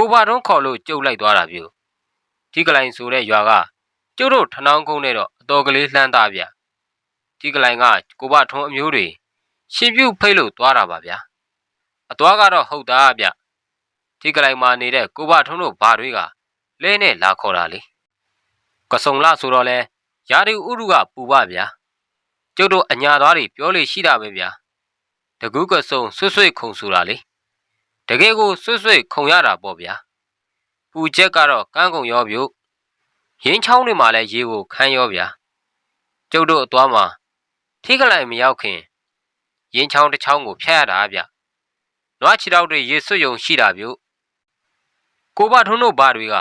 ကိုဘထုံးခေါ်လို့ကျုပ်လိုက်သွားတာပြုဒီကလိုင်ဆိုတဲ့ရွာကကျုပ်တို့ထနောင်းကုန်းနဲ့တော့အတော်ကလေးလှမ်းသားဗျဒီကလိုင်ကကိုဘထုံးအမျိုးတွေရှင်ပြုတ်ဖိတ်လို့သွားတာပါဗျာအသွားကတော့ဟုတ်သားဗျဒီကလိုင်မှာနေတဲ့ကိုဘထုံးတို့ဘာတွေကလဲနဲ့လာခေါ်တာလေကစုံလာဆိုတော့လဲယာရီဥရုကပူပါဗျာကျုပ်တို့အညာသားတွေပြောလို့ရှိတာပဲဗျာတကူးကစုံဆွတ်ဆွတ်ခုံဆိုတာလေတကယ်ကိုဆွတ်ဆွတ်ခုံရတာပေါ့ဗျာပူချက်ကတော့ကန်းကုံရောပြုတ်ရင်းချောင်းတွေမှာလည်းရေကိုခမ်းရောဗျာကျုပ်တို့အသွားမှာထိကလိုက်မရောက်ခင်ရင်းချောင်းတစ်ချောင်းကိုဖျက်ရတာဗျနွားချီတော့တွေရေဆွတ်ယုံရှိတာပြုတ်ကိုဘထုံးတို့ဘာတွေက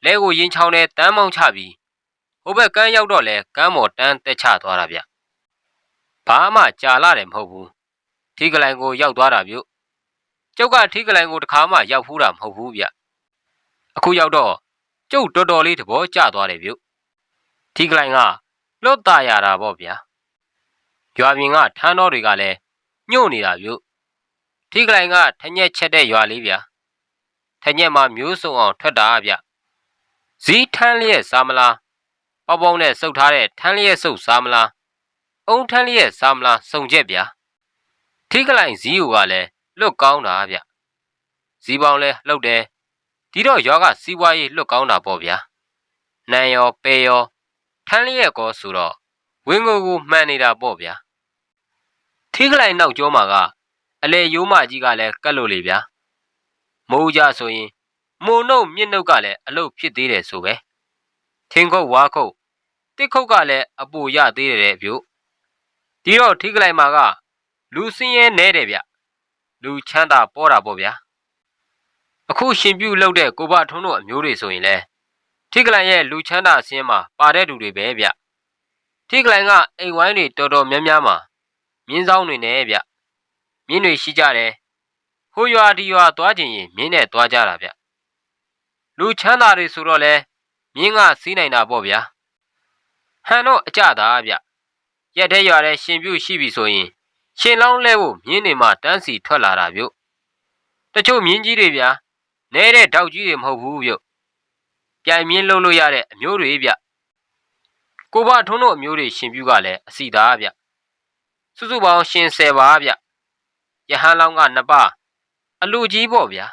လဲကိုရင်းချောင်းနဲ့တန်းမောင်းချပြီးဟိုဘက်ကန်းရောက်တော့လဲကန်းမော်တန်းတက်ချသွားတာဗျဘာမှကြာလာတယ်မဟုတ်ဘူးထိကလိုင်ကိုရောက်သွားတာပြုတ်ကျုပ်ကထိကလိုင်ကိုတစ်ခါမှရောက်ဖူးတာမဟုတ်ဘူးဗျအခုရောက်တော့ကျုပ်တော်တော်လေးသဘောကျသွားတယ်ပြုတ်ထိကလိုင်ကလွတ်သားရတာပေါ့ဗျာရွာပြင်ကထန်းတော်တွေကလည်းညှို့နေတာပြုတ်ထိကလိုင်ကထညက်ချက်တဲ့ရွာလေးဗျာထညက်မှာမျိုးစုံအောင်ထွက်တာဗျဇီးထန်းလျက်စားမလားပေါပေါင်းနဲ့စုပ်ထားတဲ့ထန်းလျက်စုပ်စားမလားအုံထန်းလျက်စားမလားစုံချက်ဗျာထိကလိုင်ဇီးကိုကလည်းလွတ်ကောင်းတာဗျဇီးပေါင်းလဲလှုပ်တယ်ဒီတော့ရွာကစီးပွားရေးလွတ်ကောင်းတာပေါ့ဗျာနန်ရောပဲရောထန်းလျက်ကောဆိုတော့ဝင်းငိုကိုမှန်နေတာပေါ့ဗျာထိကလိုင်နောက်ကျောမှာကအလေရိုးမကြီးကလည်းကတ်လို့လေဗျာမိုးကြဆိုရင်မိုးနှုတ်မြင့်နှုတ်ကလည်းအလုတ်ဖြစ်သေးတယ်ဆိုပဲထင်းခုတ်ဝါခုတ်တစ်ခုတ်ကလည်းအပူရသေးတယ်ဗျို့ဒီတော့ထိကလိုင်မှာကလူစင်းရဲနဲတယ်ဗျလူချမ်းသာပေါ်တာပေါ့ဗျာအခုရှင်ပြုတ်လောက်တဲ့ကိုဘထုံးတို့အမျိုးတွေဆိုရင်လဲထိကလိုင်ရဲ့လူချမ်းသာစင်းမှာပါတဲ့သူတွေပဲဗျထိကလိုင်ကအိမ်ဝိုင်းတွေတော်တော်များများမှာမြင်းဆောင်တွေနဲ့ဗျမြင်းတွေရှိကြတယ်ဟိုရွာဒီရွာသွားခြင်းရင်မြင်းနဲ့သွားကြတာဗျလူချမ်းသာတွေဆိုတော့လဲမြင်းကစီးနိုင်တာပေါ့ဗျာဟန်တော့အကြတာဗျရက်တဲ့ရွာတဲ့ရှင်ပြုတ်ရှိပြီဆိုရင်ရှင်လောင်းလဲဖို့မြင်းတွေမှာတန်းစီထွက်လာတာဗျတချို့မြင်းကြီးတွေဗျာနဲတဲ့တောက်ကြီးတွေမဟုတ်ဘူးဗျပြိုင်မြင်းလုံးလို့ရတဲ့အမျိုးတွေဗျကိုဘထုံးတို့အမျိုးတွေရှင်ပြုတ်ကလည်းအစီသားဗျစုစုပေါင်းရှင်10ပါဗျရဟန်းလောင်းက2ပါအလူကြီးပေါ့ဗျာ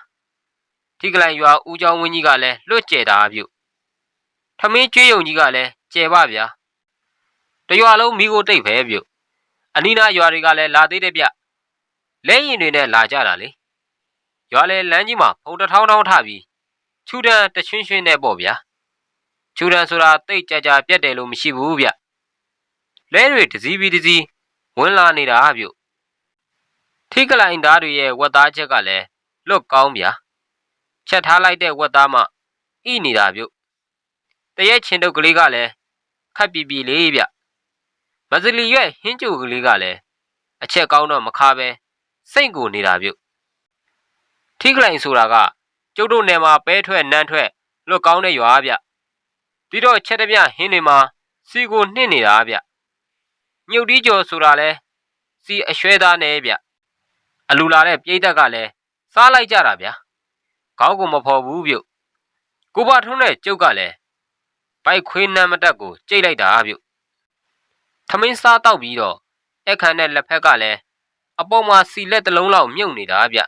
ထိကလိုင်ရွာဦးကျောင်းဝင်းကြီးကလည်းလွတ်ကျဲတာဗျထမင်းကျွေးယုံကြီးကလည်းကျဲပါဗျာတရွာလုံးမိကိုတိတ်ပဲဗျအနီးနားရွာတွေကလည်းလာသေးတယ်ဗျလဲရင်တွေနဲ့လာကြတာလေရွာလေလမ်းကြီးမှာဖုံတစ်ထောင်းထောင်းထပြီးချူတန်းတချွင်းချွင်းနဲ့ပေါ့ဗျာချူတန်းဆိုတာတိတ်ကြကြပြတ်တယ်လို့မရှိဘူးဗျလဲတွေတစည်းပြီးတစည်းဝင်လာနေတာဗျထိကလိုင်သားတွေရဲ့ဝက်သားချက်ကလည်းလွတ်ကောင်းဗျာချက်ထားလိုက်တဲ့ဝက်သားမှဣနေတာဗျတရက်ချင်းတုပ်ကလေးကလည်းခက်ပြီလေးဗျမစလီရွက်ဟင်းကျိုကလေးကလည်းအချက်ကောင်းတော့မခါပဲစိတ်ကိုနေတာဗျထိကလိုင်ဆိုတာကကျုပ်တို့နယ်မှာပဲထွက်နန်းထွက်လွတ်ကောင်းတဲ့ရွာဗျပြီးတော့ချက်တပြဟင်းတွေမှာစီကိုနှင့်နေတာဗျညုတ်တီးကျော်ဆိုတာလဲစီအရွှဲသားနဲ့ဗျအလူလာတဲ့ပြိတ္တကလည်းစားလိုက်ကြတာဗျာခေါင်းကိုမဖော်ဘူးဗျကိုဘထုံးတဲ့ကျုပ်ကလည်းဘိုက်ခွေးနမ်းမတက်ကိုကြိတ်လိုက်တာဗျထမင်းစားတော့ပြီးတော့အခန်းနဲ့လက်ဖက်ကလည်းအပေါ်မှာစီလက်တစ်လုံးလောက်မြုပ်နေတာဗျ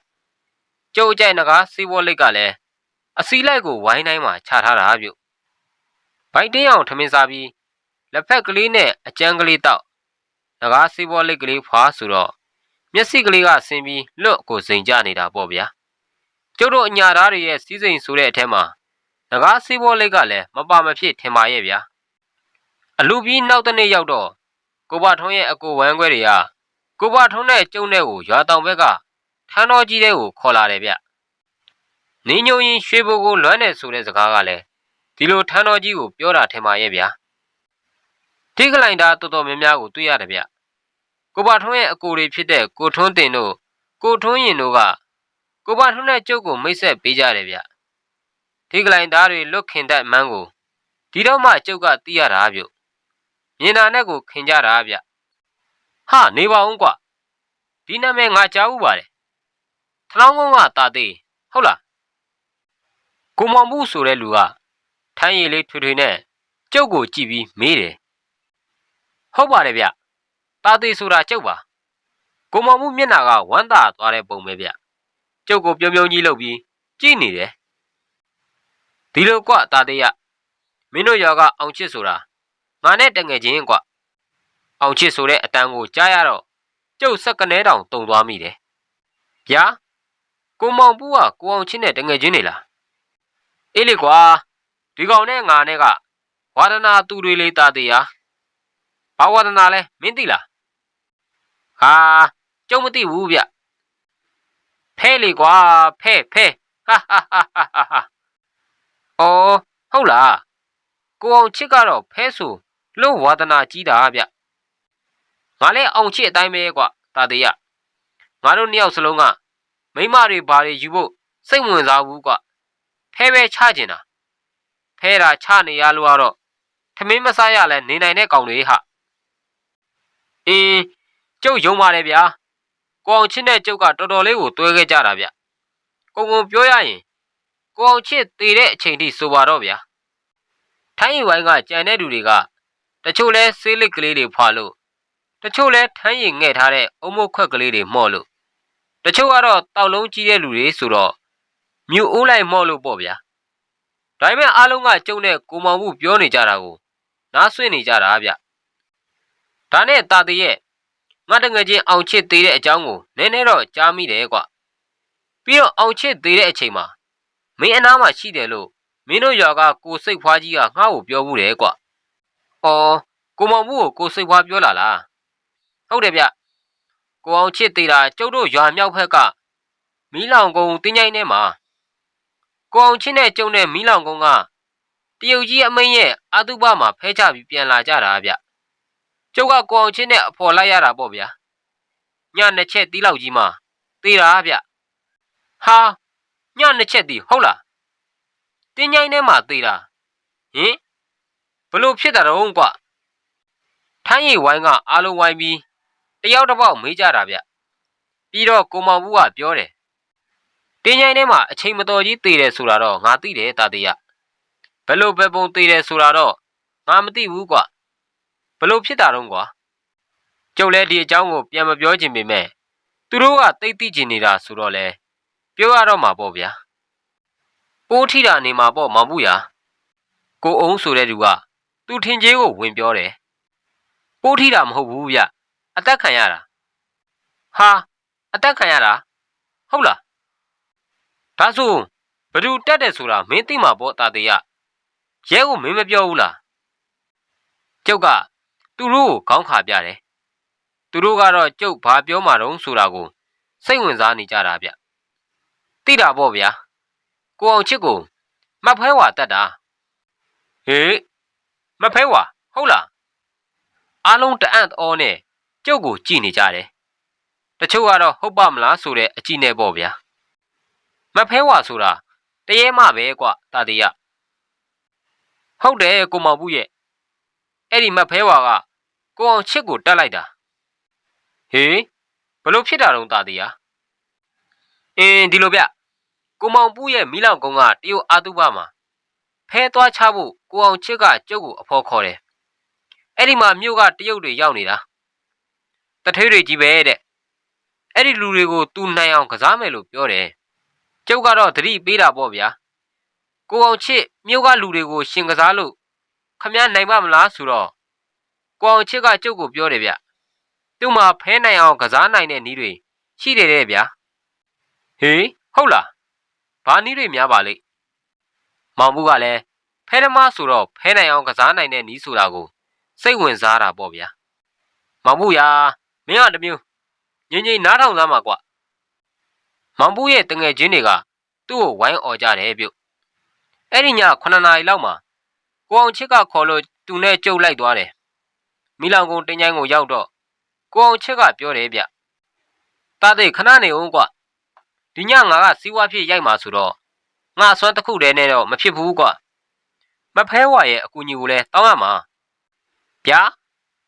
ကျုပ်အကြိုက်နဂါစေးဘောလိတ်ကလည်းအစီလိုက်ကိုဝိုင်းတိုင်းမှာချထားတာဗျဘိုက်တင်းအောင်ထမင်းစားပြီးလက်ဖက်ကလေးနဲ့အကျန်းကလေးတောက်နဂါစေးဘောလိတ်ကလေးဖွာဆိုတော့မျက်စိကလေးကဆင်းပြီးလွတ်ကိုစိန်ကြနေတာပေါ့ဗျာကျုပ်တို့အညာသားတွေရဲ့စီးစိမ်ဆိုတဲ့အထက်မှာနဂါစေးဘောလိတ်ကလည်းမပါမဖြစ်ထင်ပါရဲ့ဗျာအလူပြီးနောက်တနေ့ရောက်တော့ကိုဘထုံးရဲ့အကိုဝမ်းခွဲတွေကကိုဘထုံးနဲ့ကျုံတဲ့ကိုရွာတောင်ဘက်ကထန်းတော်ကြီးတဲ့ကိုခေါ်လာတယ်ဗျနင်းညုံရင်ရွှေဘိုကိုလွမ်းတယ်ဆိုတဲ့စကားကလည်းဒီလိုထန်းတော်ကြီးကိုပြောတာထင်ပါရဲ့ဗျာထိကလိုင်သားတော်တော်များများကိုတွေ့ရတယ်ဗျကိုဘထုံးရဲ့အကိုတွေဖြစ်တဲ့ကိုထွန်းတင်တို့ကိုထွန်းရင်တို့ကကိုဘထုံးနဲ့ကျုပ်ကိုမိတ်ဆက်ပေးကြတယ်ဗျထိကလိုင်သားတွေလွတ်ခင်တဲ့မန်းကိုဒီတော့မှကျုပ်ကသိရတာဗျမြင်တာနဲ့ကိုခင်ကြတာဗျဟာနေပါဦးကွာဒီနာမည်ငါကြားဦးပါတယ်ထလောင်းကုန်းကတာသေးဟုတ်လား ကိုမောင်မှုဆိုတဲ့လူကထမ်းရည်လေးထွေထွေနဲ့ကျုပ်ကိုကြည့်ပြီးမေးတယ်ဟုတ်ပါတယ်ဗျတာသေးဆိုတာကျုပ်ပါကိုမောင်မှုမျက်နှာကဝမ်းသာသွားတဲ့ပုံပဲဗျကျုပ်ကိုပြုံးပြုံးကြီးလုပ်ပြီးကြည့်နေတယ်ဒီလိုကွတာသေးရမင်းတို့ရွာကအောင်ချစ်ဆိုတာငါနဲ့တငယ်ချင်းကွအောင်ချစ်ဆိုတဲ့အတန်းကိုကြားရတော့ကျုပ်စက်ကနေတောင်တုံသွားမိတယ်ဗျာကိုမောင်ပူကကိုအောင်ချစ်နဲ့တငယ်ချင်းနေလားအေးလေကွာဒီကောင်နဲ့ငါနဲ့ကဝါဒနာသူတွေလေးတာသေးရဘာဝါဒနာလဲမင်းသိလားဟာကျုံမသိဘူးဗျဖဲလေကွာဖဲဟာဟာဟာဟာဟာအော်ဟုတ်လားကိုအောင်ချစ်ကတော့ဖဲဆိုလို့ဝါဒနာကြီးတာဗျငါလည်းအောင်ချစ်အတိုင်းပဲကွတာသေးရငါတို့နှစ်ယောက်စလုံးကမိမတွေဘာတွေယူဖို့စိတ်ဝင်စားဘူးကွဖဲပဲချကျင်တာဖဲတာချနေရလို့ကတော့ထမင်းမစားရလဲနေနိုင်တဲ့ကောင်တွေဟာကျုပ်ယုံပါတယ်ဗျာကိုအောင်ချစ်နဲ့ကျုပ်ကတော်တော်လေးကိုတွဲခဲ့ကြတာဗျကုံပြောရရင်ကိုအောင်ချစ်တည်တဲ့အချိန်ထိဆိုပါတော့ဗျာထိုင်းရီဝိုင်းကကြံတဲ့လူတွေကတချို့လဲဆေးလစ်ကလေးတွေဖွာလို့တချို့လဲထမ်းရီငဲ့ထားတဲ့အုံမုတ်ခွက်ကလေးတွေမော့လို့တချို့ကတော့တောက်လုံးကြီးတဲ့လူတွေဆိုတော့မြူအိုးလိုက်မော့လို့ပေါ့ဗျာဒါပေမဲ့အားလုံးကကျုံနဲ့ကိုမောင်မှုပြောနေကြတာကိုနားဆွင့်နေကြတာဗျဒါနဲ့တာတရဲ့ငါတငယ်ချင်းအောင်ချစ်သေးတဲ့အကြောင်းကိုနည်းနည်းတော့ကြားမိတယ်ကွပြီးတော့အောင်ချစ်သေးတဲ့အချိန်မှာမင်းအနားမှာရှိတယ်လို့မင်းတို့ရွာကကိုစိတ်ဖွားကြီးကငါ့ကိုပြောဘူးတယ်ကွအော်ကိုမောင်မှုကိုစိတ်ဖွားပြောလာလားဟုတ်တယ်ဗျကိုအောင်ချစ်သေးတာကျုပ်တို့ရွာမြောက်ဘက်ကမီးလောင်ကုန်းတင်းញိုင်းထဲမှာကိုအောင်ချစ်နဲ့ကျုံနဲ့မီးလောင်ကုန်းကတရုတ်ကြီးအမိန်ရဲ့အာတုပမှာဖဲချပြီးပြန်လာကြတာဗျကျုပ်ကကိုအောင်ချစ်နဲ့အဖော်လိုက်ရတာပေါ့ဗျာညနှစ်ချက်တီးလောက်ကြီးမှသေးတာဗျဟာညနှစ်ချက်တီးဟုတ်လားတင်းញိုင်းထဲမှာသေးတာဟင်ဘလို့ဖြစ်တာတော့ကွထိုင်းရီဝိုင်းကအားလုံးဝိုင်းပြီးတယောက်တစ်ပေါက်မေးကြတာဗျပြီးတော့ကိုမောင်ဘူးကပြောတယ်တင်းញိုင်းထဲမှာအချိန်မတော်ကြီးသေးတယ်ဆိုတာတော့ငါသိတယ်တာတေးရဘလို့ပဲပုံသေးတယ်ဆိုတာတော့ငါမသိဘူးကွဘလို့ဖြစ်တာတော့ကွာကျုပ်လည်းဒီအကြောင်းကိုပြန်မပြောချင်ပေမဲ့သူတို့ကသိသိချင်နေတာဆိုတော့လေပြောရတော့မှာပေါ့ဗျာပိုးထီတာနေမှာပေါ့မောင်ဘူးရာကိုအုံးဆိုတဲ့သူကသူထင်ကြီးကိုဝင်ပြောတယ်ပိုးထီတာမဟုတ်ဘူးဗျအသက်ခံရတာဟာအသက်ခံရတာဟုတ်လားဒါဆိုဘယ်သူတက်တယ်ဆိုတာမင်းသိမှာပေါ့တာတေးရရဲကိုမင်းမပြောဘူးလားကျုပ်ကသူတို့ကိုခေါင်းခါပြတယ်သူတို့ကတော့ကျုပ်ဘာပြောမှာတုံးဆိုတာကိုစိတ်ဝင်စားနေကြတာဗျသိတာပေါ့ဗျာကိုအောင်ချစ်ကိုမဖဲဝါတက်တာဟေးမဖဲဝါဟုတ်လားအားလုံးတအံ့ဩနဲ့ကျုပ်ကိုကြည့်နေကြတယ်တချို့ကတော့ဟုတ်ပါမလားဆိုတဲ့အကြည့်နဲ့ပေါ့ဗျာမဖဲဝါဆိုတာတရေမပဲကွတာတေးရဟုတ်တယ်ကိုမောင်ဘူးရဲ့အဲ့ဒီမဖဲဝါကကိုအောင်ချစ်ကိုတက်လိုက်တာဟေးဘလို့ဖြစ်တာတုံးတာတေးရဒီလိုဗျကိုမောင်ပူးရဲ့မီးလောင်ကုန်းကတရုတ်အာတုပမှာဖဲသွားချဖို့ကိုအောင်ချစ်ကကျုပ်ကိုအဖော်ခေါ်တယ်အဲ့ဒီမှာမြို့ကတရုတ်တွေရောက်နေတာတထေးတွေကြီးပဲတဲ့အဲ့ဒီလူတွေကိုသူနိုင်အောင်ကစားမယ်လို့ပြောတယ်ကျုပ်ကတော့သတိပေးတာပေါ့ဗျာကိုအောင်ချစ်မြို့ကလူတွေကိုရှင်ကစားလို့ခမည်းနိုင်ပါမလားဆိုတော့ကိုအောင်ချစ်ကကျုပ်ကိုပြောတယ်ဗျသူ့မှာဖဲနိုင်အောင်ကစားနိုင်တဲ့နည်းတွေရှိတယ်တဲ့ဗျာဟေးဟုတ်လားဘာနည်းတွေများပါလိမ့်မောင်ဘူးကလည်းဖဲသမားဆိုတော့ဖဲနိုင်အောင်ကစားနိုင်တဲ့နည်းဆိုတာကိုစိတ်ဝင်စားတာပေါ့ဗျာမောင်ဘူးရာမင်းကတမျိုးငြိမ်ငြိမ်နားထောင်သားမှာကွမောင်ဘူးရဲ့တငယ်ချင်းတွေကသူ့ကိုဝိုင်းអော်ကြတယ်ပြုတ်အဲ့ဒီည9နာရီလောက်မှာကိုအောင်ချစ်ကခေါ်လို့သူနဲ့ကြုတ်လိုက်သွားတယ်မီလောင်ကုန်းတင်းញိုင်းကိုရောက်တော့ကိုအောင်ချစ်ကပြောတယ်ဗျတာသိခဏနေဦးကွဒီညငါကစီးပွားဖြစ်ရိုက်မှာဆိုတော့ငါအစွမ်းတစ်ခုတည်းနဲ့တော့မဖြစ်ဘူးကွမဖဲဝါရဲ့အကူအညီကိုလည်းတောင်းရမှာဗျာ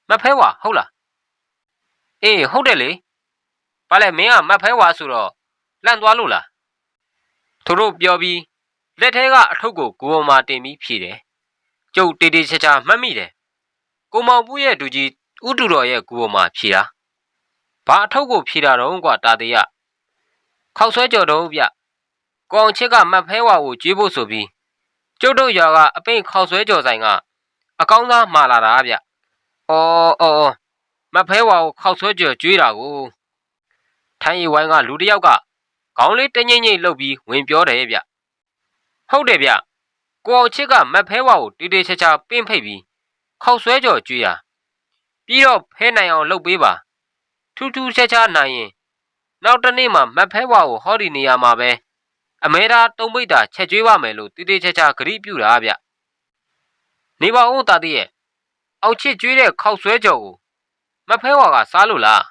မဖဲဝါဟုတ်လားအေးဟုတ်တယ်လေဘာလဲမင်းကမဖဲဝါဆိုတော့လန့်သွားလို့လားသူတို့ပြောပြီး လက်ထဲကအထုပ်ကိုကိုပေါ်မှာတင်ပြီးဖြေတယ်ကျုပ်တေးတေးချာချာမှတ်မိတယ်ကိုမောင်ပူရဲ့ဒူကြီးဥတူတော်ရဲ့ကိုပေါ်မှာဖြေတာဘာအထုပ်ကိုဖြေတာတော့ကွာတာသေးရခောက်ဆွဲကြော်တော့ဗျကိုအောင်ချစ်ကမတ်ဖဲဝါကိုကျွေးဖို့ဆိုပြီးကျုပ်တို့ရွာကအပိန့်ခောက်ဆွဲကြော်ဆိုင်ကအကောင်းသားမှာလာတာဗျအော်မတ်ဖဲဝါကိုခောက်ဆွဲကြော်ကျွေးတာကိုထိုင်းရီဝိုင်းကလူတစ်ယောက်ကခေါင်းလေးတငိမ့်ငိမ့်လှုပ်ပြီးဝင်ပြောတယ်ဗျဟုတ်တယ်ဗျကိုအောင်ချစ်ကမတ်ဖဲဝါကိုတေးတေးချာချာပင့်ဖိတ်ပြီးခောက်ဆွဲကြော်ကျွေးရပြီးတော့ဖဲနိုင်အောင်လှုပ်ပေးပါထူးထူးခြားခြားနိုင်ရင်နောက်တနေ့မှမတ်ဖဲဝါကိုဟောဒီနေရာမှာပဲအမဲသားတုံးပိတ်တာချက်ကျွေးပါမယ်လို့တေးတေးချာချာဂရိပြုတာဗျနေပါဦးတာတည်းရဲ့အောင်ချစ်ကျွေးတဲ့ခောက်ဆွဲကြော်ကိုမတ်ဖဲဝါကစားလို့လား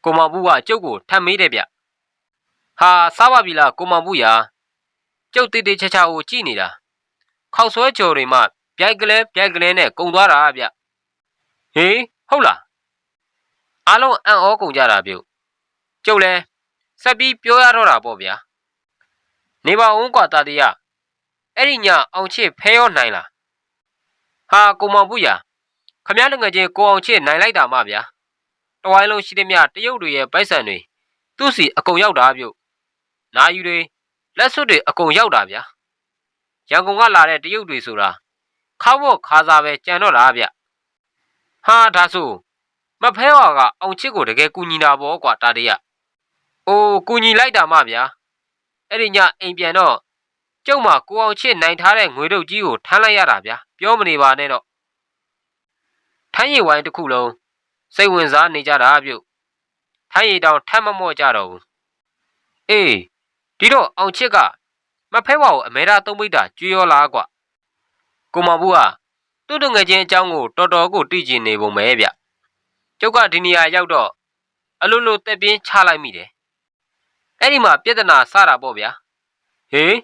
ကိုမောင်ဘူးကကျုပ်ကိုထပ်မေးတယ်ဗျဟာစားပါပြီလားကိုမောင်ဘူးရာကျုပ်တေးတေးချာချာကိုကြည့်နေတာခောက်ဆွဲကြော်တွေမှပြိုက်ကလေးနဲ့ကုံသွားတာဗျဟေးဟုတ်လားအားလုံးအံ့ဩကုန်ကြတာပြုတ်ကျုပ်လဲဆက်ပြီးပြောရတော့တာပေါ့ဗျာနေပါဦးကွာတာတရအဲ့ဒီညအောင်ချစ်ဖဲရောနိုင်လားဟာကိုမောင်ဘူးရာခမည်းငယ်ချင်းကိုအောင်ချစ်နိုင်လိုက်တာမှဗျာတဝိုင်းလုံးရှိသည်မြတရုတ်တွေရဲ့ပိုက်ဆံတွေသူ့စီအကုန်ရောက်တာပြုတ်နာယူတွေလက်စွပ်တွေအကုန်ရောက်တာဗျာရန်ကုန်ကလာတဲ့တရုတ်တွေဆိုတာခါဖို့ခါစားပဲကြံတော့တာဗျဟာဒါဆိုမဖဲဝါကအောင်ချစ်ကိုတကယ်ကူညီတာပေါ့ကွာတာတရအိုးကူညီလိုက်တာမှဗျာအဲ့ဒီညအိမ်ပြန်တော့ကျုပ်မှာကိုအောင်ချစ်နိုင်ထားတဲ့ငွေတုပ်ကြီးကိုထမ်းလိုက်ရတာဗျာပြောမနေပါနဲ့တော့ထိုင်းရီဝိုင်းတစ်ခုလုံးစိတ်ဝင်စားနေကြတာပြုတ်ထိုင်းရီတောင်ထမ်းမမော့ကြတော့ဘူးအေးဒီတော့အောင်ချစ်ကမဖဲဝါကိုအမဲသားသုံးပိတ်တာကျွေးရောလားကွာကိုမောင်ဘူးကသူ့တငယ်ချင်းအကြောင်းကိုတော်တော်ကိုသိကျင်နေပုံပဲဗျကျုပ်ကဒီနေရာရောက်တော့အလိုလိုတက်ပြင်းချလိုက်မိတယ်အဲ့ဒီမှာပြဿနာစတာပေါ့ဗျာဟေး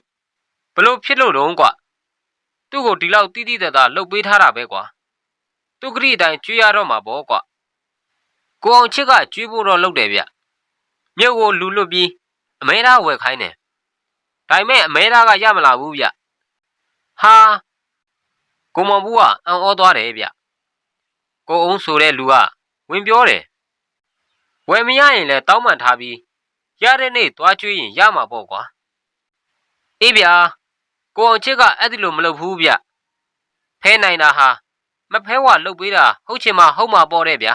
ဘလို့ဖြစ်လို့တော့ကွာသူ့ကိုဒီလောက်တီးတီးတသားလှုပ်ပေးထားတာပဲကွာသူကတိအတိုင်းကျွေးရတော့မှာပေါ့ကွာကိုအောင်ချစ်ကကျွေးဖို့တော့လုပ်တယ်ဗျမြုပ်ကိုလူလွတ်ပြီးအမဲသားဝယ်ခိုင်းတယ်ဒါပေမဲ့အမဲသားကရမလာဘူးဗျဟာကိုမောင်ဘူးကအံ့ဩသွားတယ်ဗျကိုအောင်ဆိုတဲ့လူကဝင်ပြောတယ်ဝယ်မရရင်လည်းတောင်းပန်ထားပြီးရတဲ့နေ့သွားကျွေးရင်ရမှာပေါ့ကွာအေးဗျာကိုအောင်ချစ်ကအဲ့ဒီလိုမလုပ်ဘူးဗျဖဲနိုင်တာဟာမဖဲဝါလှုပ်ပေးတာဟုတ်ချင်မှဟုတ်မှာပေါ့တဲ့ဗျာ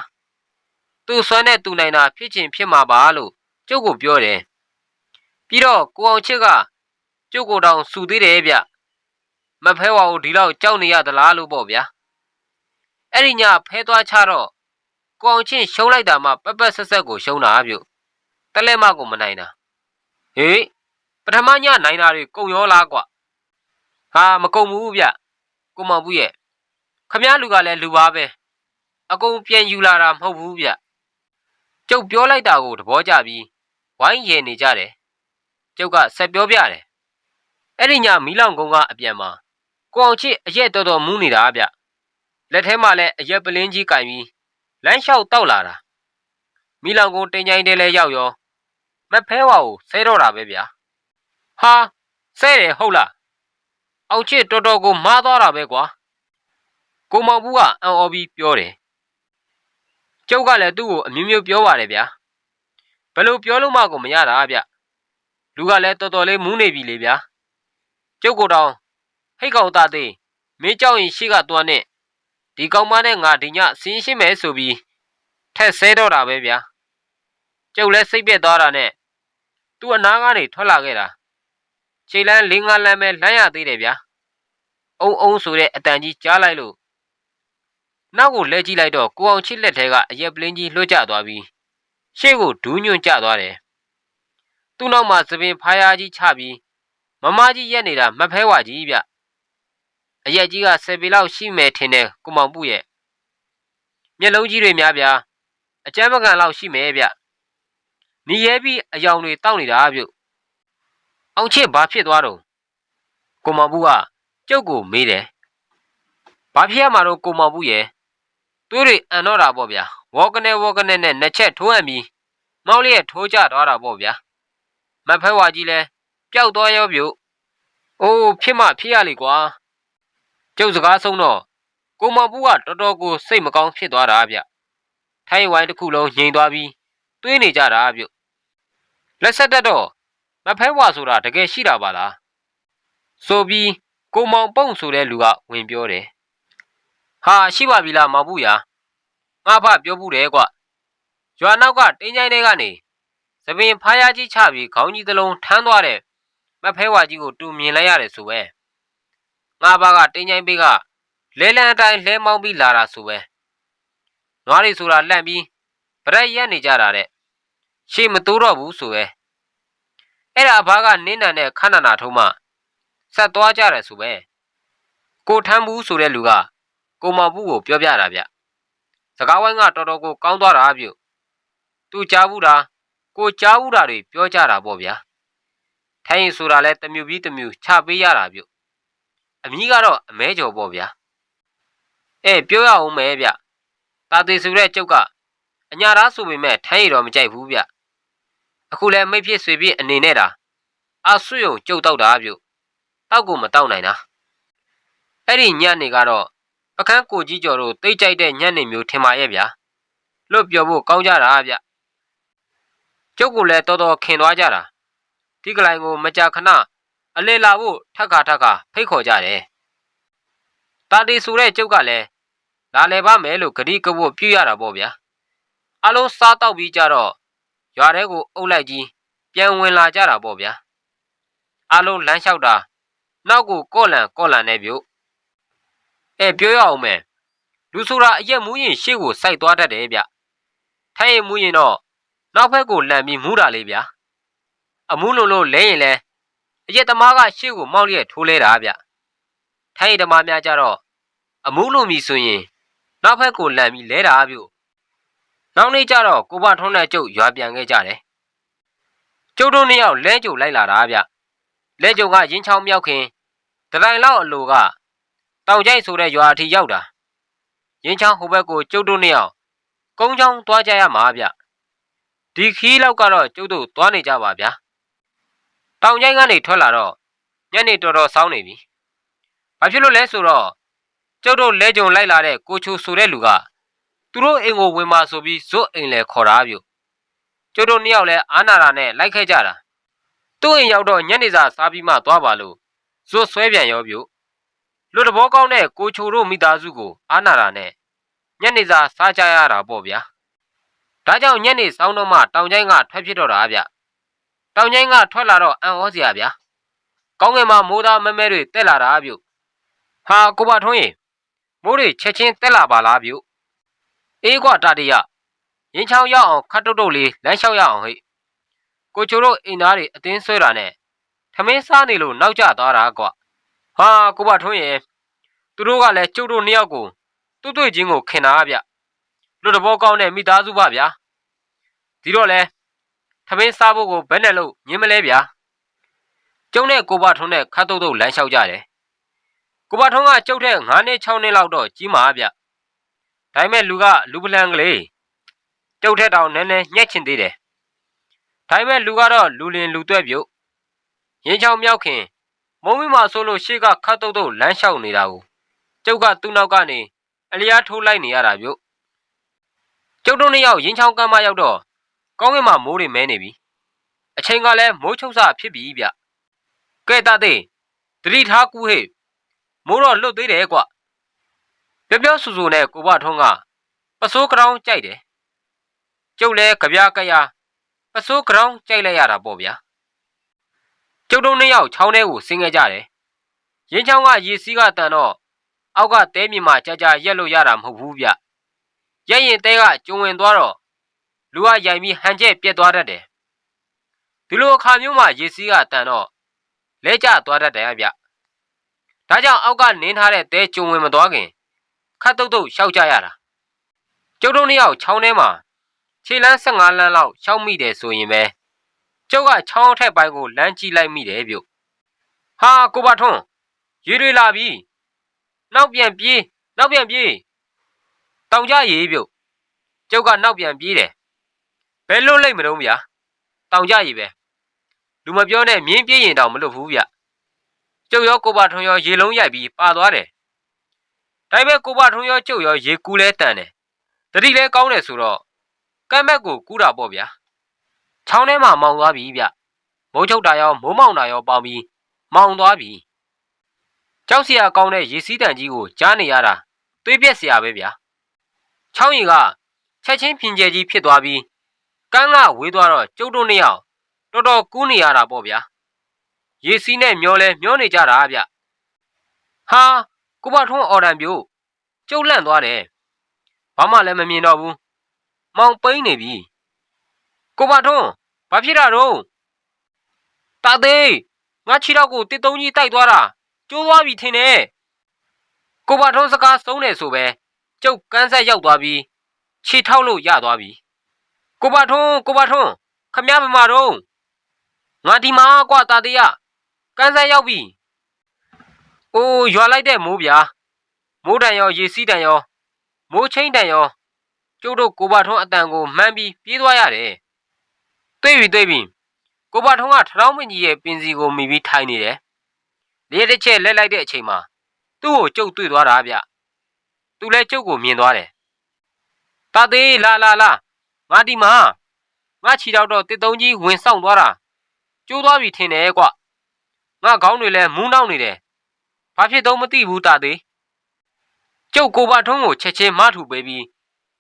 သူ့ဆွမ်းနဲ့သူနိုင်တာဖြစ်ချင်ဖြစ်မှာပါလို့ကျုပ်ကိုပြောတယ်ပြီးတော့ကိုအောင်ချစ်ကကျုပ်ကိုတောင်စူသေးတယ်ဗျမဖဲဝါကိုဒီလောက်ကြောက်နေရသလားလို့ပေါ့ဗျာအဲ့ဒီညဖဲသွားချတော့ကိုအောင်ချစ်ရှုံးလိုက်တာမှပက်ဆက်ဆက်ကိုရှုံးတာပြုတ်တလဲမကိုမနိုင်တာဟေးပထမညနိုင်တာတွေကုန်ရောလားကွာဟာမကုန်ဘူးဗျကိုမောင်ဘူးရဲ့ခမည်းလူကလည်းလူပါပဲအကုန်ပြန်ယူလာတာမဟုတ်ဘူးဗျကျုပ်ပြောလိုက်တာကိုသဘောကျပြီးဝိုင်းရဲနေကြတယ်ကျုပ်ကဆက်ပြောပြတယ်အဲ့ဒီညမီးလောင်ကုန်းကအပြန်မှာကိုအောင်ချစ်အရက်တော်တော်မူးနေတာဗျလက်ထဲမှာလည်းအရက်ပလင်းကြီးကင်ပြီးလမ်းလျှောက်တောက်လာတာမီးလောင်ကုန်းတင်ကြိုင်းတဲလဲရောက်ရောမဖဲဝါကိုဆဲတော့တာပဲဗျာဟာဆဲတယ်ဟုတ်လားအောင်ချစ်တော်တော်ကိုမားသွားတာပဲကွာကိုမောင်ဘူးကအံ့ဩပြီးပြောတယ်ကျုပ်ကလည်းသူ့ကိုအမျိုးမျိုးပြောပါတယ်ဗျာဘယ်လိုပြောလို့မှကိုမရတာဗျလူကလည်းတော်တော်လေးမူးနေပြီလေဗျာကျုပ်ကိုတောင်ဟိတ်ကောင်သားသေးမင်းကြောက်ရင်ရှိကသွားနဲ့ဒီကောင်မနဲ့ငါဒီညစင်းရှင်းမယ်ဆိုပြီးထက်ဆဲတော့တာပဲဗျာကျုပ်လည်းစိတ်ပြက်သွားတာနဲ့သူ့အနားကနေထွက်လာခဲ့တာခြေလမ်း၄-၅လမ်းပဲလမ်းရသေးတယ်ဗျာအုံဆိုတဲ့အတန်ကြီးကြားလိုက်လို့နောက်ကိုလဲကြည့်လိုက်တော့ကိုအောင်ချစ်လက်ထဲကအရက်ပလင်းကြီးလွှတ်ကျသွားပြီးရှေ့ကိုဒူးညွန့်ကျသွားတယ်သူ့နောက်မှာသပင်ဖားရကြီးချပြီးမမကြီးရက်နေတာမဖဲဝါကြီးဗျအရက်ကြီးက10 ပေလောက်ရှိမယ်ထင်တယ်ကိုမောင်ပုရဲ့မျက်လုံးကြီးတွေများဗျာအကျမ်းပကံလောက်ရှိမယ်ဗျနီရဲပြီးအယောင်တွေတောက်နေတာပြုတ်အောင်ချစ်ဘာဖြစ်သွားတော့ကိုမောင်ပုကကျုပ်ကိုမေးတယ်ဘာဖြစ်ရမှာတော့ကိုမောင်ပုရဲ့သွေးတွေအန်တော့တာပေါ့ဗျာဝေါကနေနဲ့နှစ်ချက်ထိုးအပ်ပြီးမောက်လေးရဲ့ထိုးကျသွားတာပေါ့ဗျာမဖဲဝါကြီးလဲပျောက်သွားရောပြုတ် အိုးဖြစ်မှဖြစ်ရလေကွာကျုပ်စကားဆုံးတော့ကိုမောင်ပူကတော်တော်ကိုစိတ်မကောင်းဖြစ်သွားတာဗျထိုင်းဝိုင်းတစ်ခုလုံးငြိမ်သွားပြီးတွေးနေကြတာဗျလက်ဆက်တက်တော့မဖဲဝါဆိုတာတကယ်ရှိတာပါလားဆိုပြီးကိုမောင်ပုံဆိုတဲ့လူကဝင်ပြောတယ်ဟာရှိပါပြီလားမောင်ပူရာငါဖပြောဘူးတယ်ကွရွာနောက်ကတင်းချိုင်းတွေကနေသပင်ဖားရကြီးချပြီးခေါင်းကြီးတစ်လုံးထမ်းသွားတဲ့မဖဲဝါကြီးကိုတူမြင်လိုက်ရတယ်ဆိုပဲငါဘာကတင်းချိုင်းပေးကလဲလန်းအတိုင်းလဲမောင်းပြီးလာတာဆိုပဲနွားတွေဆိုတာလှန့်ပြီးဗရက်ရက်နေကြတာတဲ့ရှေ့မတိုးတော့ဘူးဆိုပဲအဲ့ဒါဘာကနင်းနံနဲ့ခဏနာထုံးမှဆက်သွားကြတယ်ဆိုပဲကိုထမ်းဘူးဆိုတဲ့လူကကိုမောင်ပူကိုပြောပြတာဗျစကားဝိုင်းကတော်တော်ကိုကောင်းသွားတာပြုသူကြားဘူးတာကိုကြားဘူးတာတွေပြောကြတာပေါ့ဗျာထိုင်းရင်ဆိုတာလဲတမျိုးပြီးတမျိုးချပေးရတာပြုအမီးကတော့အမဲကျော်ပေါ့ဗျာပြောရအောင်မယ်ဗျတာသေးဆိုတဲ့ကျုပ်ကအညာသားဆိုပေမဲ့ထိုင်းရတော့မကြိုက်ဘူးဗျအခုလဲမိတ်ဖြစ်ဆွေဖြစ်အနေနဲ့တာအဆွေုံကျုပ်တောက်တာပြုတောက်ကိုမတောက်နိုင်တာအဲ့ဒီညနေကတော့ပကန်းကိုကြီးကျော်တို့တိတ်ကြိုက်တဲ့ညနေမျိုးထင်ပါရဲ့ဗျာလွတ်ပြောဖို့ကောင်းကြတာဗျကျုပ်ကလည်းတော်တော်ခင်သွားကြတာဒီကလိုင်ကိုမကြာခဏအလေလာဖို့ထက်ခါဖိတ်ခေါ်ကြတယ်တာတီဆိုတဲ့ကျုပ်ကလည်းလာလေပါမယ်လို့ဂတိကဝတ်ပြုရတာပေါ့ဗျာအလုံးစားတော့ပြီးကြတော့ရွာထဲကိုအုပ်လိုက်ကြီးပြန်ဝင်လာကြတာပေါ့ဗျာအလုံးလမ်းလျှောက်တာနောက်ကိုကော့လန်နဲ့ပြုတ်ပြောရအောင်မယ်လူဆိုတာအရက်မူးရင်ရှေ့ကိုစိုက်သွားတတ်တယ်ဗျထိုင်းရင်မူးရင်တော့နောက်ဘက်ကိုလှန်ပြီးမူးတာလေးဗျာအမူးလို့လဲရင်လဲအရက်သမားကရှေ့ကိုမောက်လျက်ထိုးလဲတာဗျထိုင်းရင်သမားများကြတော့အမူးလို့မီဆိုရင်နောက်ဘက်ကိုလှန်ပြီးလဲတာပြုနောက်နေ့ကျတော့ကိုဘထုံးနဲ့ကျုပ်ရွာပြန်ခဲ့ကြတယ်ကျုပ်တို့နှစ်ယောက်လဲကြုံလိုက်လာတာဗျလဲကြုံကရင်ချောင်းမြောက်ခင်တတိုင်လောက်အလိုကတောင်ကျိုက်ဆိုတဲ့ရွာအထိရောက်တာရင်ချောင်းဟိုဘက်ကိုကျုပ်တို့နှစ်ယောက်ကုန်းချောင်းသွားကြရမှာဗျဒီခီးလောက်ကတော့ကျုပ်တို့သွားနေကြပါဗျာတောင်ကျိုက်ကနေထွက်လာတော့ညနေတော်တော်စောင်းနေပြီဘာဖြစ်လို့လဲဆိုတော့ကျုပ်တို့လဲကြုံလိုက်လာတဲ့ကိုချိုဆိုတဲ့လူကသူတို့အိမ်ကိုဝင်มาဆိုပြီးဇွတ်အိမ်လဲခေါ်တာပြုကျုပ်တို့နှစ်ယောက်လဲအာနာတာနဲ့လိုက်ခဲ့ကြတာသူ့အိမ်ရောက်တော့ညနေစာစားပြီးမှသွားပါလို့ဇွတ်ဆွဲပြန်ရောပြုလူတဘောကောင်းတဲ့ကိုချိုတို့မိသားစုကိုအာနာတာနဲ့ညနေစာစားကြရတာပေါ့ဗျာဒါကြောင့်ညနေစောင်းတော့မှတောင်ကျိုင်းကထွက်ဖြစ်တော့တာဗျတောင်ကျိုင်းကထွက်လာတော့အံ့ဩစရာဗျာကောင်းငယ်မှာမိုးသားမဲမဲတွေတက်လာတာပြုဟာကိုဘထွန်းရင်မိုးတွေချက်ချင်းတက်လာပါလားပြုအေးကွာတာတရရင်ချောင်းရောက်အောင်ခတ်တုတ်လေးလမ်းလျှောက်ရအောင်ဟိကိုချိုတို့အိမ်သားတွေအတင်းဆွဲတာနဲ့ထမင်းစားနေလို့နောက်ကျသွားတာကွာဟာကိုဘထွန်းရင်သူတို့ကလည်းကျုပ်တို့နှစ်ယောက်ကိုတွေ့ချင်းကိုခင်တာဗျလူတဘောကောင်းတဲ့မိသားစုပါဗျာဒီတော့လဲထမင်းစားဖို့ကိုဘယ်နဲ့လို့ညင်းမလဲဗျာကျုံနဲ့ကိုဘထွန်းနဲ့ခတ်တုတ်လမ်းလျှောက်ကြတယ်ကိုဘထွန်းကကျုပ်ထက်9နှစ်6နှစ်လောက်တော့ကြီးမှာဗျဒါပေမဲ့လူပလန်ကလေးကျုပ်ထက်တောင်နည်းနည်းညှက်ချင်သေးတယ်ဒါပေမဲ့လူကတော့လူလင်လူသွဲ့ပြုတ်ရင်ချောင်းမြောက်ခင်မုံမိမဆိုလို့ရှေ့ကခတ်တုတ်လမ်းလျှောက်နေတာကိုကျုပ်ကသူ့နောက်ကနေအလျားထိုးလိုက်နေရတာပြုတ်ကျုပ်တို့နှစ်ယောက်ရင်ချောင်းကမ်းမရောက်တော့ကောင်းကင်မှာမိုးတွေမဲနေပြီအချိန်ကလည်းမိုးချုပ်စဖြစ်ပြီဗျကဲတာသေးတတိထားကူဟေ့မိုးတော့လွတ်သေးတယ်ကွပြောဆူဆူနဲ့ကိုဘထုံးကပစိုးကရောင်းကြိုက်တယ်ကျုပ်လည်းကြပြကရပစိုးကရောင်းကြိုက်လိုက်ရတာပေါ့ဗျာကျုပ်တို့နှစ်ယောက်ချောင်းထဲကိုဆင်းခဲ့ကြတယ်ရင်ချောင်းကရေစီးကတန်တော့အောက်ကတဲမြေမှာကြာကြာရက်လို့ရတာမဟုတ်ဘူးဗျရက်ရင်တဲကကျုံဝင်သွားတော့လူကရိုင်ပြီးဟန်ကျက်ပြက်သွားတတ်တယ်ဒီလိုအခါမျိုးမှာရေစီးကတန်တော့လဲကျသွားတတ်တယ်ဗျဒါကြောင့်အောက်ကနင်းထားတဲ့တဲကျုံဝင်မသွားခင်ခတ်တုတ်ရှောက်ကြရတာကျုပ်တို့နှစ်ယောက်ချောင်းထဲမှာခြေလမ်း15လမ်းလောက်ရှောက်မိတယ်ဆိုရင်ပဲကျုပ်ကချောင်းထက်ပိုင်းကိုလမ်းကြည့်လိုက်မိတယ်ပြုတ်ဟာကိုဘထွန်းရေတွေလာပြီနောက်ပြန်ပြေးတောင်ကြရေပြုတ်ကျုပ်ကနောက်ပြန်ပြေးတယ်ဘယ်လွတ်လိုက်မလို့ဗျာတောင်ကြရေပဲလူမပြောနဲ့မြင်းပြေးရင်တောင်မလွတ်ဘူးဗျ ကျုပ်ရောကိုပါထွန်းရောရေလုံးရိုက်ပြီးပါသွားတယ်ဒါပေမဲ့ကိုပါထွန်းရောကျုပ်ရောရေကူးလဲတန်တယ်တတိလဲကောင်းတယ်ဆိုတော့ကမ်းဘက်ကိုကူးတာပေါ့ဗျာချောင်းထဲမှာမောင်သွားပြီဗျမိုးချုပ်တာရောမိုးမောင်တာရောပေါင်းပြီးမောင်သွားပြီကြောက်စရာကောင်းတဲ့ရေစီးတန်ကြီးကိုကြားနေရတာတွေးပြက်စရာပဲဗျာချောင်းရီကချက်ချင်းဖြင်ကျဲကြီးဖြစ်သွားပြီးကန်းကဝေးသွားတော့ကျုပ်တို့နှစ်ယောက်တော်တော်ကူးနေရတာပေါ့ဗျာရေစီးနဲ့မျောလဲမျောနေကြတာဗျဟာကိုပါထွန်းအော်တန်ပြို့ကျုပ်လန့်သွားတယ်ဘာမှလည်းမမြင်တော့ဘူးမောင်ပိန်းနေပြီကိုပါထွန်းဘာဖြစ်တာတော့တာသေးငါခြေထောက်ကိုတစ်သုံးကြီးတိုက်သွားတာကျိုးသွားပြီထင်တယ်ကိုပါထွန်းစကားဆုံးနေဆိုပဲကျုပ်ကန်းဆက်ရောက်သွားပြီးခြေထောက်လို့ရသွားပြီကိုပါထွန်းခမည်းမမတော့ငါဒီမှာကွာတာသေးရကန်းဆက်ရောက်ပြီအိုးရွာလိုက်တဲ့မိုးဗျာမိုးတန်ရောရေစီးတန်ရောမိုးချင်းတန်ရောကျုပ်တို့ကိုပါထွန်းအတန်ကိုမှန်းပြီးပြေးသွားရတယ်တွေ့ပြီကိုပါထွန်းကထထောင်းမင်းကြီးရဲ့ပင်စီကိုမိပြီးထိုင်နေတယ်လေတစ်ချက်လက်လိုက်တဲ့အချိန်မှာသူ့ကိုကျုပ်တွေ့သွားတာဗျသူလည်းကျုပ်ကိုမြင်သွားတယ်တာသေးလာငါဒီမှာငါခြေတော့တစ်သုံးကြီးဝင်ဆောင်သွားတာကျိုးသွားပြီထင်တယ်ကွငါခေါင်းတွေလည်းမူးနှောက်နေတယ်ဘာဖြစ်တော့မသိဘူးတာသေးကျုပ်ကိုပါထွန်းကိုချက်ချင်းမထူပေးပြီး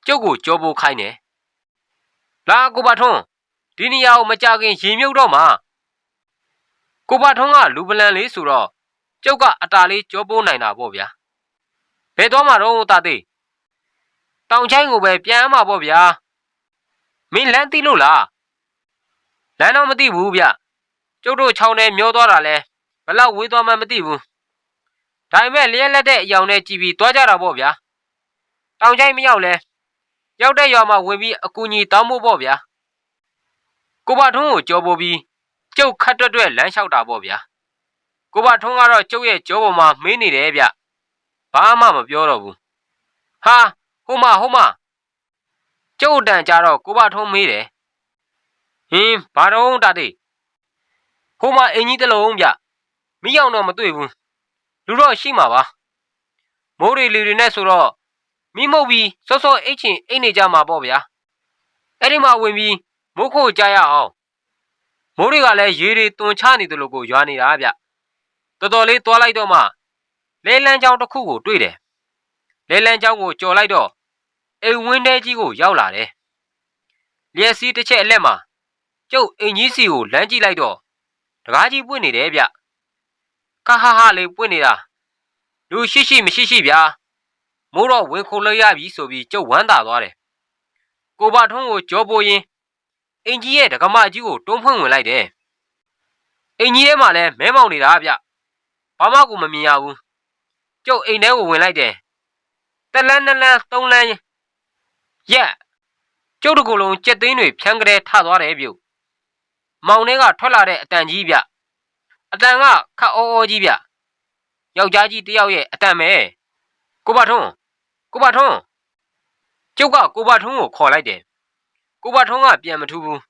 ကျုပ်ကိုကြောပိုးခိုင်းတယ်လာကိုပါထွန်းဒီနေရာကိုမကြခင်ရေမြုပ်တော့မှာကိုပါထွန်းကလူပလန်လေးဆိုတော့ကျုပ်ကအတာလေးကြောပိုးနိုင်တာပေါ့ဗျာဘယ်တော့မှတော့တာသေးတောင်ချိုင်းကိုပဲပြန်မှာပေါ့ဗျာမင်းလမ်းသိလို့လားလမ်းတော့မသိဘူးဗျကျုပ်တို့ချောင်းထဲမျောသွားတာလဲဘလောက်ဝေးသွားမှမသိဘူးဒါပေမဲ့လျက်လက်တဲ့အယောင်နဲ့ကြည်ပြီးသွားကြတာပေါ့ဗျာတောင်ချိုင်းမရောက်လဲရောက်တဲ့ရွာမှာဝင်ပြီးအကူကြီးတောင်းဖို့ပေါ့ဗျာကိုပါထွန်းကိုကြောပိုးပြီးကျုပ်ခတ်တွက်လမ်းလျှောက်တာပေါ့ဗျာကိုပါထွန်းကတော့ကျုပ်ရဲ့ကြောပေါ်မှာမေးနေတယ်ဗျဘာမှမပြောတော့ဘူးဟာဟိုမှာကျုပ်တန်ကြတော့ကိုပါထွန်းမေးတယ်ဟင်းဘာတော့တာသေးဟိုမှာအင်ကြီးတစ်လုံးဗျမိအောင်တော့မတွေ့ဘူးလူတော့ရှိမှာပါမိုးတွေလေတွေနဲ့ဆိုတော့မိမုတ်ပြီးစောအိတ်ချင်အိတ်နေကြမှာပေါ့ဗျာအဲ့ဒီမှာဝင်ပြီးမိုးခိုးကြရအောင်မိုးတွေကလည်းရေတွေတွန်ချနေတယ်လို့ကိုရွာနေတာဗျတော်တော်လေးသွားလိုက်တော့မှလဲလန်းချောင်းတစ်ခုကိုတွေ့တယ်လဲလန်းချောင်းကိုကြော်လိုက်တော့အိမ်ဝင်းထဲကြီးကိုရောက်လာတယ်လျက်စီးတစ်ချက်အလက်မှာကျုပ်အင်ကြီးစီကိုလမ်းကြည့်လိုက်တော့တကားကြီးပွင့်နေတယ်ဗျကဟာလေးပွင့်နေတာလူရှိမရှိဗျာမိုးတော့ဝင်ခုန်လို့ရပြီဆိုပြီးကျုပ်ဝမ်းသာသွားတယ်ကိုပါထွန်းကိုကြောပိုးရင်အင်ကြီးရဲ့ဒကမကြီးကိုတွန်းဖွင့်ဝင်လိုက်တယ်အင်ကြီးထဲမှာလည်းမဲမောင်နေတာဗျဘာမှကိုမမြင်ရဘူးကျုပ်အိမ်ထဲကိုဝင်လိုက်တယ်တလန်း2လန်း3လန်းရက်ကျုပ်တို့ကလုံးကြက်သိန်းတွေဖြန်းကလေးထသွားတယ်ပြုတ်မောင်ထဲကထွက်လာတဲ့အတန်ကြီးဗျအတန်ကခတ်အောကြီးဗျယောက်ျားကြီးတယောက်ရဲ့အတန်ပဲကိုပါထွန်းကျုပ်ကကိုပါထွန်းကိုခေါ်လိုက်တယ်ကိုပါထွန်းကပြန်မထူးဘူး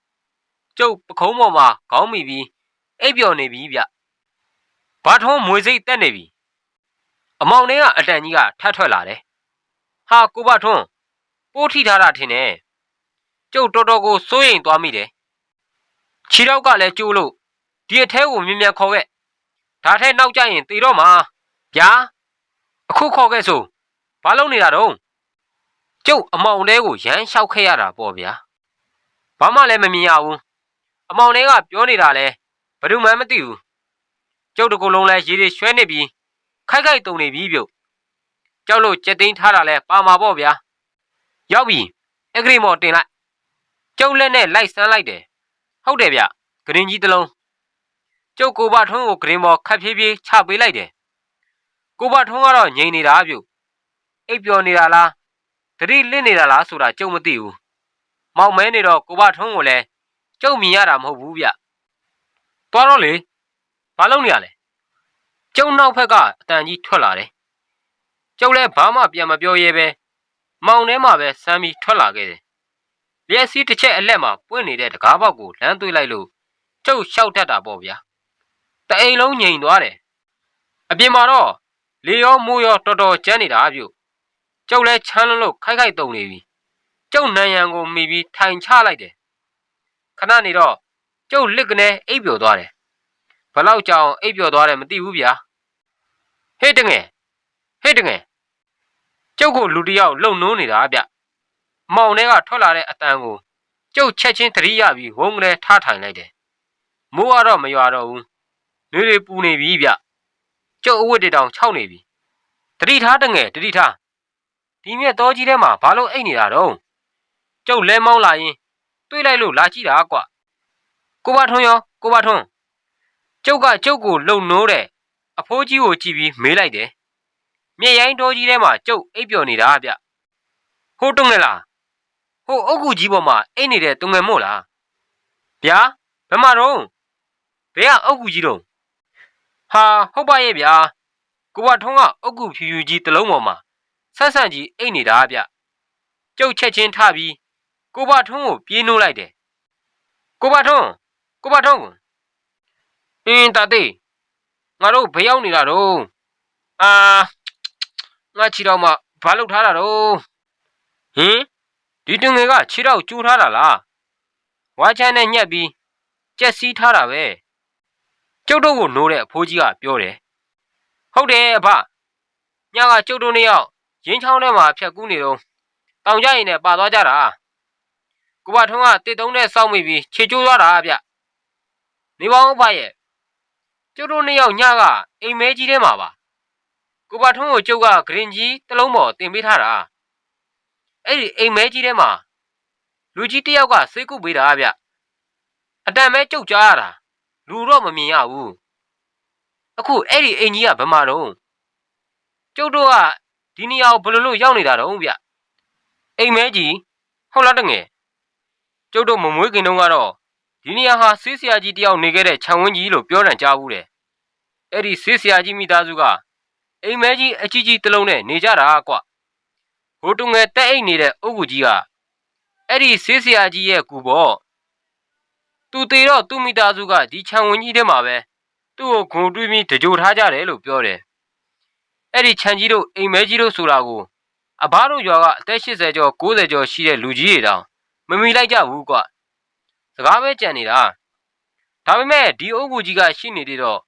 ကျုပ်ပခုံးပေါ်မှာခေါင်းမိပြီးအိပ်ပျော်နေပြီဗျဘာထွန်းမွေစိတ်တက်နေပြီအမောင်ထဲကအတန်ကြီးကထပ်ထွက်လာတယ်ဟာကိုပါထွန်းပိုးထိထားတာထင်တယ်ကျုပ်တော်တော်ကိုစိုးရိမ်သွားမိတယ်ခြေထောက်ကလည်းကျိုးလို့ဒီအထဲကိုမြင်မြန်ခေါ်ခဲ့ဒါထက်နောက်ကျရင်သေတော့မှာဗျာအခုခေါ်ခဲ့ဆိုဘာလုပ်နေတာတော့ကျုပ်အမောင်ထဲကိုရမ်းလျှောက်ခဲ့ရတာပေါ့ဗျာဘာမှလည်းမမြင်ရဘူးအမောင်ထဲကပြောနေတာလဲဘယ်သူမှမသိဘူးကျုပ်တကူလုံးလဲရေတွေရွှဲနေပြီးခိုက်တုံနေပြီပြုတ်ကြောက်လို့ကြက်သိန်းထားတာလဲပါမှာပေါ့ဗျာရောက်ပြီအဂရိမော်တင်လိုက်ကျုပ်လက်နဲ့လိုက်စမ်းလိုက်တယ်ဟုတ်တယ်ဗျဂရင်ကြီးတစ်လုံးကျုပ်ကိုပါထွန်းကိုဂရင်မော်ခတ်ဖြည်းဖြည်းချပေးလိုက်တယ်ကိုပါထွန်းကတော့ငြိမ်နေတာပြုတ်အိပ်ပျော်နေတာလားတတိလင့်နေတာလားဆိုတာကျုပ်မသိဘူးမောင်မဲနေတော့ကိုပါထွန်းကိုလည်းကျုပ်မြင်ရတာမဟုတ်ဘူးဗျသွားတော့လေဘာလုပ်နေရလဲကျုံနောက်ဖက်ကအတန်ကြီးထွက်လာတယ်ကျုပ်လည်းဘာမှပြန်မပြောရဲပဲမောင်ထဲမှာပဲစမ်းပြီးထွက်လာခဲ့တယ်လျက်စီးတစ်ချက်အလက်မှာပွင့်နေတဲ့တကားပေါက်ကိုလမ်းသွေးလိုက်လို့ကျုပ်လျှောက်တတ်တာပေါ့ဗျာတအိမ်လုံးငြိမ်သွားတယ် အပြင်မှာတော့လေရောမိုးရောတော်တော်ကျန်းနေတာပြုကျုပ်လဲချမ်းလို့ခိုက်ခိုက်တုံနေပြီကျုပ်နံရံကိုမိပြီးထိုင်ချလိုက်တယ်ခဏနေတော့ကျုပ်လက်ကနေအိပ်ပျော်သွားတယ်ဘလောက်ကြောင်အိပ်ပျော်သွားတယ်မသိဘူးဗျာဟေ့တငယ်ကျုပ်ကိုလူတယောက်လုံနိုးနေတာဗျမောင်ထဲကထွက်လာတဲ့အတန်ကိုကျုပ်ချက်ချင်းသတိရပြီးဝုန်းကနေထားထိုင်လိုက်တယ်မိုးကတော့မရွာတော့ဘူးနေတွေပူနေပြီဗျကျုပ်အဝတ်တွေတောင်ခြောက်နေပြီတတိထားတငယ်တတိထားဒီမြက်တော်ကြီးထဲမှာဘာလို့အိတ်နေတာတော့ကျုပ်လဲမောင်းလာရင်တွေးလိုက်လို့လာကြည့်တာကွာကိုပါထွန်းကျုပ်ကကျုပ်ကိုလုံနိုးတဲ့အဖိုးကြီးကိုကြည့်ပြီးမေးလိုက်တယ်မြက်ရိုင်းတော်ကြီးထဲမှာကျုပ်အိပ်ပျော်နေတာဗျဟိုတုံငယ်လားဟိုအုတ်ကူကြီးပေါ်မှာအိတ်နေတဲ့တုံငယ်မို့လားဗျာဘယ်မှာတော့ဘယ်ကအုတ်ကူကြီးတော့ဟာဟုတ်ပါရဲ့ဗျာကိုပါထွန်းကအုတ်ကူဖြူဖြူကြီးတစ်လုံးပေါ်မှာဆန့်ဆန့်ကြီးအိတ်နေတာဗျကျုပ်ချက်ချင်းထပြီးကိုပါထွန်းကိုပြေးနှိုးလိုက်တယ်ကိုပါထွန်းကိုတာတေးငါတို့ဘယ်ရောက်နေတာတော့ငါခြေတော်မှာဘာလုပ်ထားတာတော့ဟင်ဒီတငယ်ကခြေတော်ကျိုးထားတာလားဝါချမ်းနဲ့ညက်ပြီးကြက်စီးထားတာပဲကျုပ်တို့ကိုနိုးတဲ့အဖိုးကြီးကပြောတယ်ဟုတ်တယ်အဖညကကျုပ်တို့နှစ်ယောက်ရင်းချောင်းထဲမှာဖြတ်ကူးနေတော့တောင်ကြရင်နဲ့ပါသွားကြတာကိုပါထွန်းကတစ်တုံးနဲ့စောက်မိပြီးခြေကျိုးသွားတာဗျနေပါဦးဖရဲ့ကျုပ်တို့နှစ်ယောက်ညကအိမ်မဲကြီးထဲမှာပါကိုပါထွန်းကိုကျုပ်ကဂရင်ကြီးတစ်လုံးပေါ်တင်ပေးထားတာအဲ့ဒီအိမ်မဲကြီးထဲမှာလူကြီးတစ်ယောက်ကစိတ်ကုပေးတာဗျအတန်မဲကျုပ်ကြားရတာလူတော့မမြင်ရဘူးအခုအဲ့ဒီအိမ်ကြီးကဘယ်မှာတော့ကျုပ်တို့ကဒီနေရာကိုဘယ်လိုရောက်နေတာတော့ဗျအိမ်မဲကြီးဟုတ်လားတငယ်ကျုပ်တို့မမွေးခင်တုန်းကတော့ဒီနေရာဟာဆေးဆရာကြီးတယောက်နေခဲ့တဲ့ခြံဝင်းကြီးလို့ပြောတန်ကြားဘူးတယ်အဲ့ဒီဆေးဆရာကြီးမိသားစုကအိမ်မဲကြီးအကြီးကြီးတစ်လုံးနဲ့နေကြတာကွဟိုတုငယ်တက်အိတ်နေတဲ့အုတ်ကူကြီးကအဲ့ဒီဆေးဆရာကြီးရဲ့ကူပေါ့သူတေတော့သူ့မိသားစုကဒီခြံဝင်းကြီးထဲမှာပဲသူ့ကိုဂုံတွေးပြီးတကြိုထားကြတယ်လို့ပြောတယ်အဲ့ဒီခြံကြီးတို့အိမ်မဲကြီးတို့ဆိုတာကိုအဘတို့ရွာကအသက်80ကျော်90ကျော်ရှိတဲ့လူကြီးတွေတောင်မမီလိုက်ကြဘူးကွစကားပဲကြံနေတာဒါပေမဲ့ဒီအုတ်ကူကြီးကရှိနေသေးတော့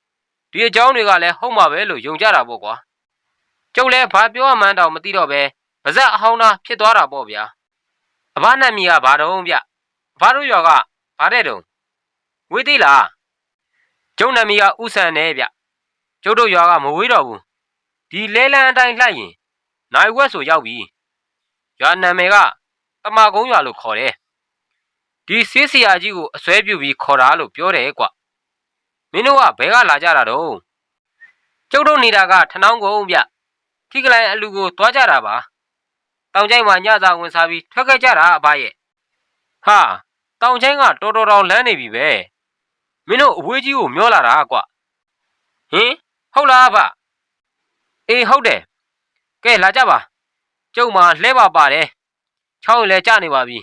ဒီအကြောင်းတွေကလည်းဟုတ်မှာပဲလို့ယုံကြတာပေါ့ကွာကျုပ်လည်းဘာပြောမှန်းတောင်မသိတော့ပဲဗဇက်အဟောင်းသားဖြစ်သွားတာပေါ့ဗျာအဘနာမည်ကဘာတုံးဗျအဘတို့ရွာကဘာတဲ့တုံးဝေးသေးလားကျုံနာမည်ကဥဆန်နေဗျကျုပ်တို့ရွာကမဝေးတော့ဘူးဒီလဲလန်းအတိုင်းလှည့်ရင်နိုင်ဝက်ဆိုရောက်ပြီရွာနာမည်ကတမကုန်းရွာလို့ခေါ်တယ်ဒီဆေးဆရာကြီးကိုအစွဲပြုပြီးခေါ်တာလို့ပြောတယ်ကွမင်းတို့ကဘယ်ကလာကြတာတော့ကျုပ်တို့နေတာကထနောင်းကုန်းဗျထိကလိုင်အလူကိုသွားကြတာပါတောင်ကျိုင်းမှာညစာဝင်စားပြီးထွက်ခဲ့ကြတာအဘရဲ့ဟာတောင်ကျိုင်းကတော်တော်လမ်းနေပြီပဲမင်းတို့အဝေးကြီးကိုမျောလာတာကွဟင်ဟုတ်လားအဘအေးဟုတ်တယ်ကဲလာကြပါကျုပ်မှာလှဲပါပါတယ်ချောင်းလည်းကျနေပါပြီ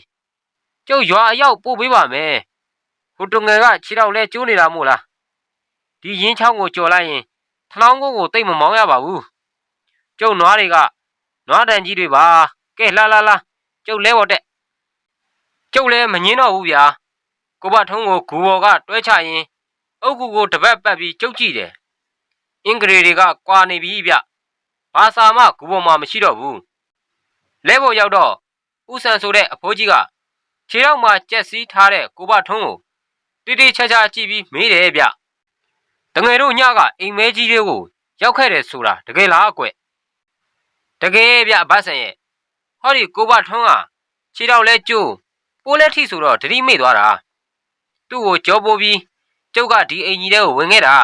ကျုပ်ရွာအရောက်ပို့ပေးပါမယ်ဟိုတုငယ်ကခြေထောက်လဲကျိုးနေတာမို့လားဒီရင်းချောင်းကိုကြော်လိုက်ရင်ထလောင်းကုန်းကိုတိတ်မမောင်းရပါဘူးကျုပ်နွားတွေကနွားတန်ကြီးတွေပါကဲလာကျုပ်လဲပေါ်တက်ကျုပ်လဲမငင်းတော့ဘူးဗျာကိုဘထုံးကိုဂူဘော်ကတွဲချရင်အုတ်ကူကိုတပတ်ပတ်ပြီးကျုပ်ကြည့်တယ်အင်္ဂရေတွေကကွာနေပြီဗျဘာစာမှဂူဘော်မှာမရှိတော့ဘူးလဲပေါ်ရောက်တော့ဥဆန်ဆိုတဲ့အဖိုးကြီးကခြေထောက်မှာကြက်စီးထားတဲ့ကိုဘထုံးကိုတိတိချာချာကြည့်ပြီးမေးတယ်ဗျတငယ်တို့ညကအိမ်မဲကြီးတွေကိုရောက်ခဲ့တယ်ဆိုတာတကယ်လားအကွတကယ်ဗျဗတ်ဆန်ရဲ့ဟောဒီကိုဘထုံးကခြေထောက်လဲကျိုးပိုးလက်ထိဆိုတော့တတိမိတ်သွားတာသူ့ကိုကြောပိုးပြီးကျုပ်ကဒီအိမ်ကြီးထဲကိုဝင်ခဲ့တာ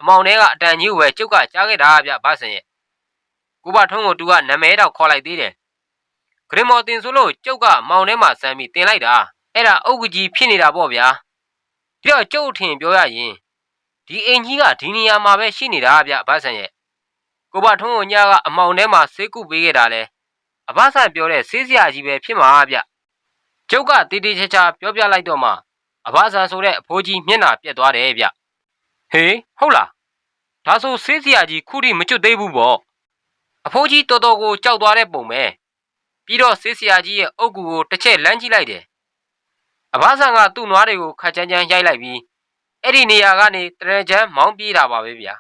အမောင်ထဲကအတန်ကြီးကိုပဲကျုပ်ကကြားခဲ့တာဗျဗတ်ဆန်ရဲ့ကိုဘထုံးကိုသူကနာမည်တော့ခေါ်လိုက်သေးတယ်ဂရမော်တင်ဆိုလို့ကျုပ်ကမောင်ထဲမှာစမ်းပြီးတင်လိုက်တာအဲ့ဒါအုတ်ကြီးဖြစ်နေတာပေါ့ဗျာပြီးတော့ကျုပ်ထင်ပြောရရင်ဒီအိမ်ကြီးကဒီနေရာမှာပဲရှိနေတာဗျဗတ်ဆန်ရဲ့ကိုဘထုံးကိုညကအမောင်ထဲမှာဆေးကုပေးခဲ့တာလဲအဘဆန်ပြောတဲ့ဆေးစရာကြီးပဲဖြစ်မှာဗျကျုပ်ကတီတီချာချာပြောပြလိုက်တော့မှအဘဆန်ဆိုတဲ့အဖိုးကြီးမျက်နှာပြက်သွားတယ်ဗျဟေးဟုတ်လား ဒါဆိုဆေးဆရာကြီးခုထိမကျွတ်သေးဘူးပေါ့အဖိုးကြီးတော်တော်ကိုကြောက်သွားတဲ့ပုံပဲပြီးတော့ဆေးဆရာကြီးရဲ့အုတ်ကူကိုတစ်ချက်လမ်းကြည့်လိုက်တယ်အဘဆန်ကသူ့နွားတွေကိုခက်ချမ်းချမ်းရိုက်လိုက်ပြီးအဲ့ဒီနေရာကနေတရံချမ်းမောင်းပြေးတာပါပဲဗျာ